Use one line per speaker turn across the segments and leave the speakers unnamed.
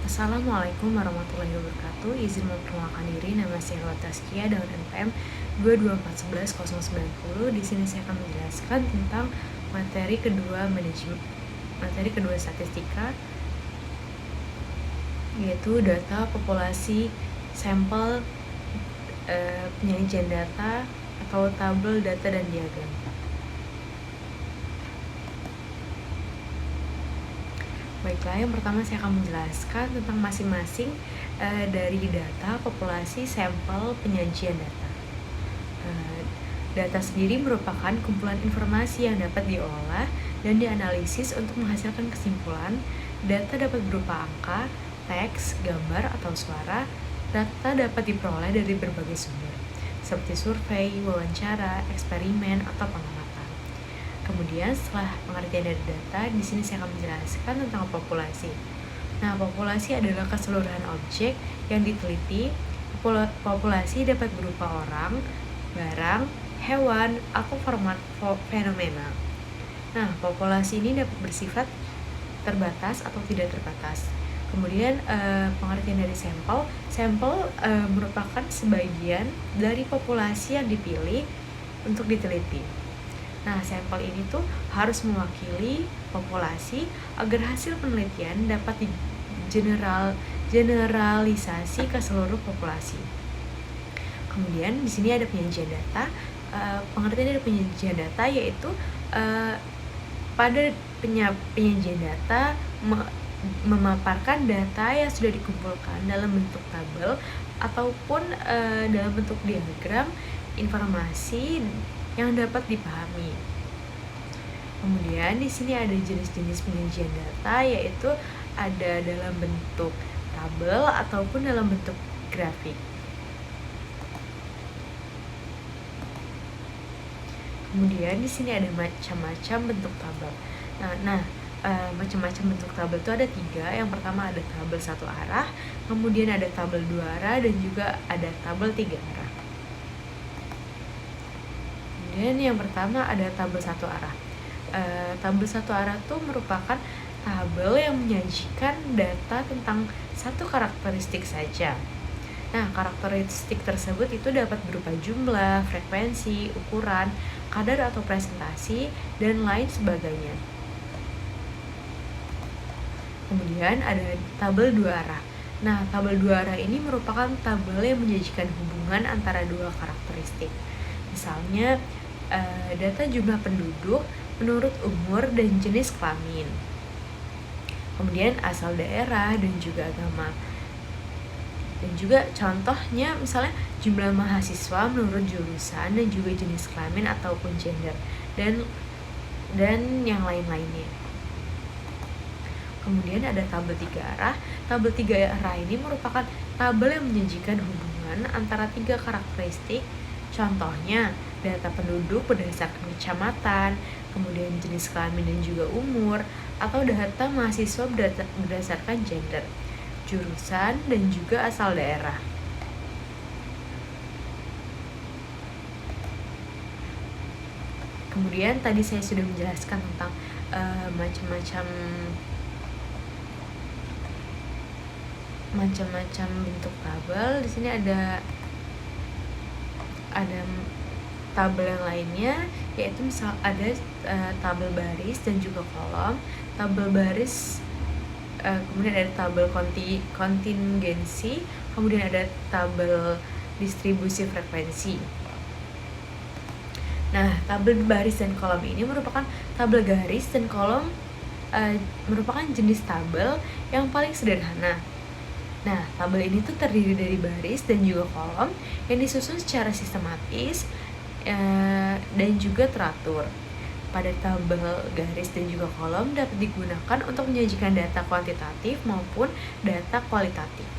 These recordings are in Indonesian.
Assalamualaikum warahmatullahi wabarakatuh. Izin memperkenalkan diri, nama saya Lua Taskia dengan NPM 22411 Di sini saya akan menjelaskan tentang materi kedua statistika, yaitu data populasi, sampel, penyajian data atau tabel data dan diagram. Baiklah, yang pertama saya akan menjelaskan tentang masing-masing dari data, populasi, sampel, penyajian data. Data sendiri merupakan kumpulan informasi yang dapat diolah dan dianalisis untuk menghasilkan kesimpulan. Data dapat berupa angka, teks, gambar, atau suara. Data dapat diperoleh dari berbagai sumber, seperti survei, wawancara, eksperimen, atau pengamatan. Kemudian setelah pengertian dari data, di sini saya akan menjelaskan tentang populasi. Nah, populasi adalah keseluruhan objek yang diteliti. Populasi dapat berupa orang, barang, hewan, atau fenomena. Nah, populasi ini dapat bersifat terbatas atau tidak terbatas. Kemudian pengertian dari sampel. Sampel merupakan sebagian dari populasi yang dipilih untuk diteliti. Nah, sampel ini tuh harus mewakili populasi agar hasil penelitian dapat generalisasi ke seluruh populasi. Kemudian di sini ada penyajian data. Pengertian dari penyajian data yaitu pada penyajian data memaparkan data yang sudah dikumpulkan dalam bentuk tabel ataupun dalam bentuk diagram informasi yang dapat dipahami. Kemudian di sini ada jenis-jenis penyajian data, yaitu ada dalam bentuk tabel ataupun dalam bentuk grafik. Kemudian di sini ada macam-macam bentuk tabel. Macam-macam bentuk tabel itu ada 3. Yang pertama ada tabel satu arah, kemudian ada tabel 2 arah, dan juga ada tabel 3 arah. Dan yang pertama ada tabel satu arah. Tabel satu arah itu merupakan tabel yang menyajikan data tentang satu karakteristik saja. Nah, karakteristik tersebut itu dapat berupa jumlah, frekuensi, ukuran, kadar atau presentasi, dan lain sebagainya. Kemudian ada tabel dua arah. Nah, tabel dua arah ini merupakan tabel yang menyajikan hubungan antara dua karakteristik. Misalnya, data jumlah penduduk menurut umur dan jenis kelamin. Kemudian asal daerah dan juga agama. Dan juga contohnya misalnya jumlah mahasiswa menurut jurusan dan juga jenis kelamin ataupun gender dan yang lain-lainnya. Kemudian ada tabel 3 arah. Tabel 3 arah ini merupakan tabel yang menyajikan hubungan antara 3 karakteristik. Contohnya, data penduduk berdasarkan kecamatan, kemudian jenis kelamin dan juga umur, atau data mahasiswa berdasarkan gender, jurusan, dan juga asal daerah. Kemudian tadi saya sudah menjelaskan tentang macam-macam bentuk tabel. Di sini ada tabel yang lainnya, yaitu misal ada tabel baris dan juga kolom. Tabel baris, kemudian ada tabel kontingensi, kemudian ada tabel distribusi frekuensi. Nah, tabel baris dan kolom ini merupakan tabel garis dan kolom merupakan jenis tabel yang paling sederhana. Nah, tabel ini tuh terdiri dari baris dan juga kolom yang disusun secara sistematis dan juga teratur. Pada tabel garis dan juga kolom dapat digunakan untuk menyajikan data kuantitatif maupun data kualitatif.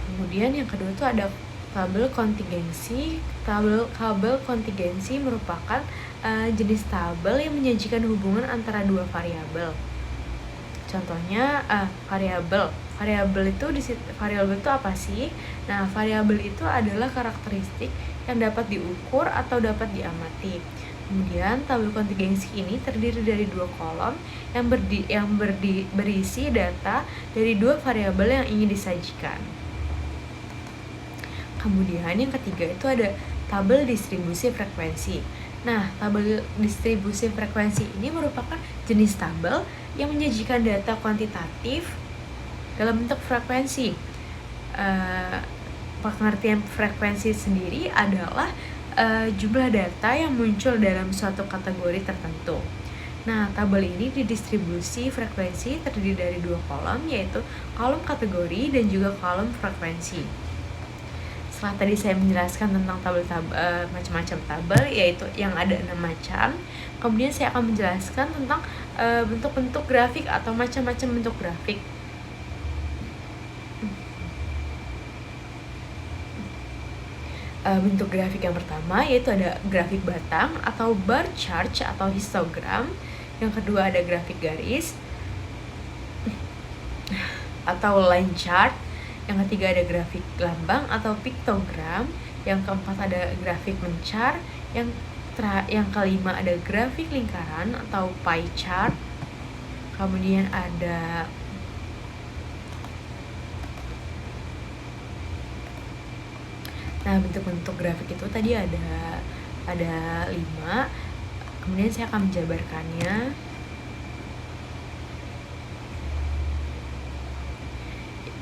Kemudian yang kedua tuh ada tabel kontingensi. Tabel kontingensi merupakan jenis tabel yang menyajikan hubungan antara dua variabel. Contohnya variabel itu apa sih? Nah, variabel itu adalah karakteristik yang dapat diukur atau dapat diamati. Kemudian tabel kontingensi ini terdiri dari 2 kolom yang berisi data dari 2 variabel yang ingin disajikan. Kemudian yang ketiga itu ada tabel distribusi frekuensi. Nah, tabel distribusi frekuensi ini merupakan jenis tabel yang menyajikan data kuantitatif dalam bentuk frekuensi. Pengertian frekuensi sendiri adalah jumlah data yang muncul dalam suatu kategori tertentu. Nah, tabel ini didistribusi frekuensi terdiri dari 2 kolom, yaitu kolom kategori dan juga kolom frekuensi. Setelah tadi saya menjelaskan tentang macam-macam tabel, yaitu yang ada 6 macam, kemudian saya akan menjelaskan tentang bentuk-bentuk grafik atau macam-macam bentuk grafik. Bentuk grafik yang pertama yaitu ada grafik batang atau bar chart atau histogram. Yang kedua ada grafik garis atau line chart. Yang ketiga ada grafik lambang atau piktogram. Yang keempat ada grafik mencar. Yang kelima ada grafik lingkaran atau pie chart. Kemudian ada bentuk-bentuk grafik itu tadi ada 5. Kemudian saya akan menjabarkannya.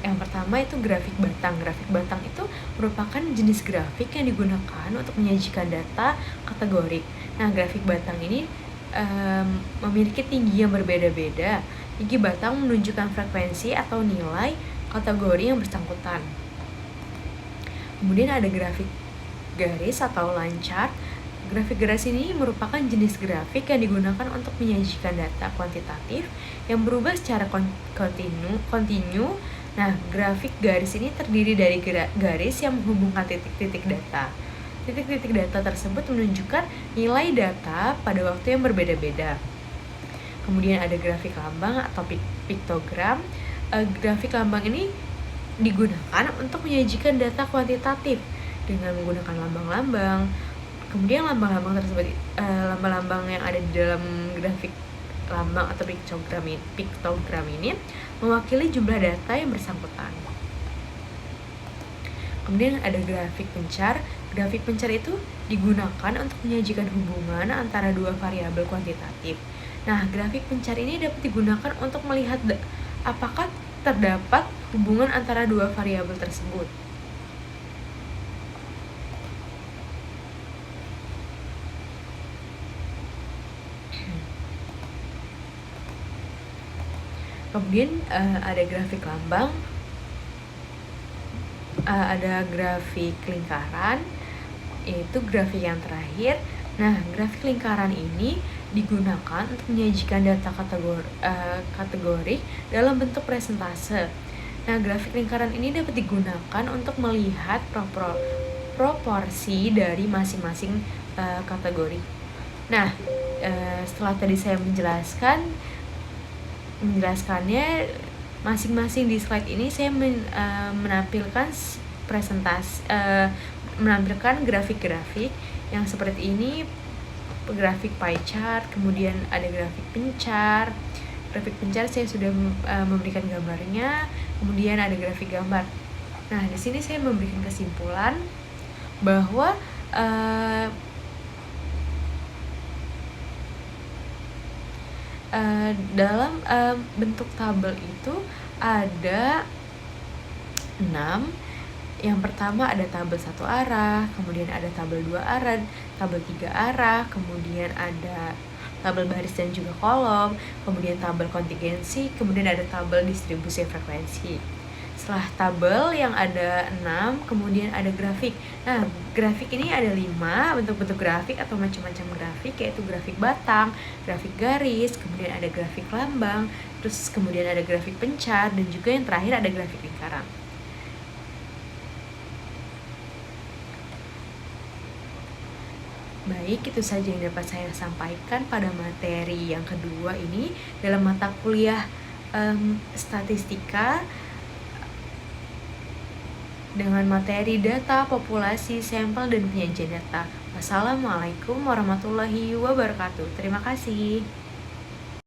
Yang pertama itu grafik batang. Grafik batang itu merupakan jenis grafik yang digunakan untuk menyajikan data kategorik. Nah, grafik batang ini memiliki tinggi yang berbeda-beda. Tinggi batang menunjukkan frekuensi atau nilai kategori yang bersangkutan. Kemudian ada grafik garis atau line chart. Grafik garis ini merupakan jenis grafik yang digunakan untuk menyajikan data kuantitatif yang berubah secara kontinu. Nah, grafik garis ini terdiri dari garis yang menghubungkan titik-titik data. Titik-titik data tersebut menunjukkan nilai data pada waktu yang berbeda-beda. Kemudian ada grafik lambang atau piktogram. Grafik lambang ini digunakan untuk menyajikan data kuantitatif dengan menggunakan lambang-lambang. Kemudian lambang-lambang tersebut, lambang-lambang yang ada di dalam grafik lambang atau piktogram ini mewakili jumlah data yang bersangkutan. Kemudian ada grafik pencar. Grafik pencar itu digunakan untuk menyajikan hubungan antara 2 variabel kuantitatif. Nah, grafik pencar ini dapat digunakan untuk melihat apakah terdapat hubungan antara 2 variabel tersebut. Kemudian ada grafik lambang, ada grafik lingkaran, yaitu grafik yang terakhir. Nah, grafik lingkaran ini digunakan untuk menyajikan data kategori dalam bentuk presentase. Nah, grafik lingkaran ini dapat digunakan untuk melihat proporsi dari masing-masing kategori. Nah, setelah tadi saya menjelaskannya masing-masing di slide ini, saya menampilkan menampilkan grafik-grafik yang seperti ini. Grafik pie chart, kemudian ada grafik pencar. Grafik pencar saya sudah memberikan gambarnya, kemudian ada grafik gambar. Nah, di sini saya memberikan kesimpulan bahwa dalam bentuk tabel itu ada 6. Yang pertama ada tabel 1 arah, kemudian ada tabel 2 arah, tabel 3 arah, kemudian ada tabel baris dan juga kolom, kemudian tabel kontingensi, kemudian ada tabel distribusi frekuensi. Setelah tabel yang ada 6, kemudian ada grafik. Nah, grafik ini ada 5 bentuk-bentuk grafik atau macam-macam grafik, yaitu grafik batang, grafik garis, kemudian ada grafik lambang, terus kemudian ada grafik pencar, dan juga yang terakhir ada grafik lingkaran. Baik, itu saja yang dapat saya sampaikan pada materi yang kedua ini dalam mata kuliah statistika dengan materi data, populasi, sampel, dan penyajian data. Wassalamualaikum warahmatullahi wabarakatuh. Terima kasih.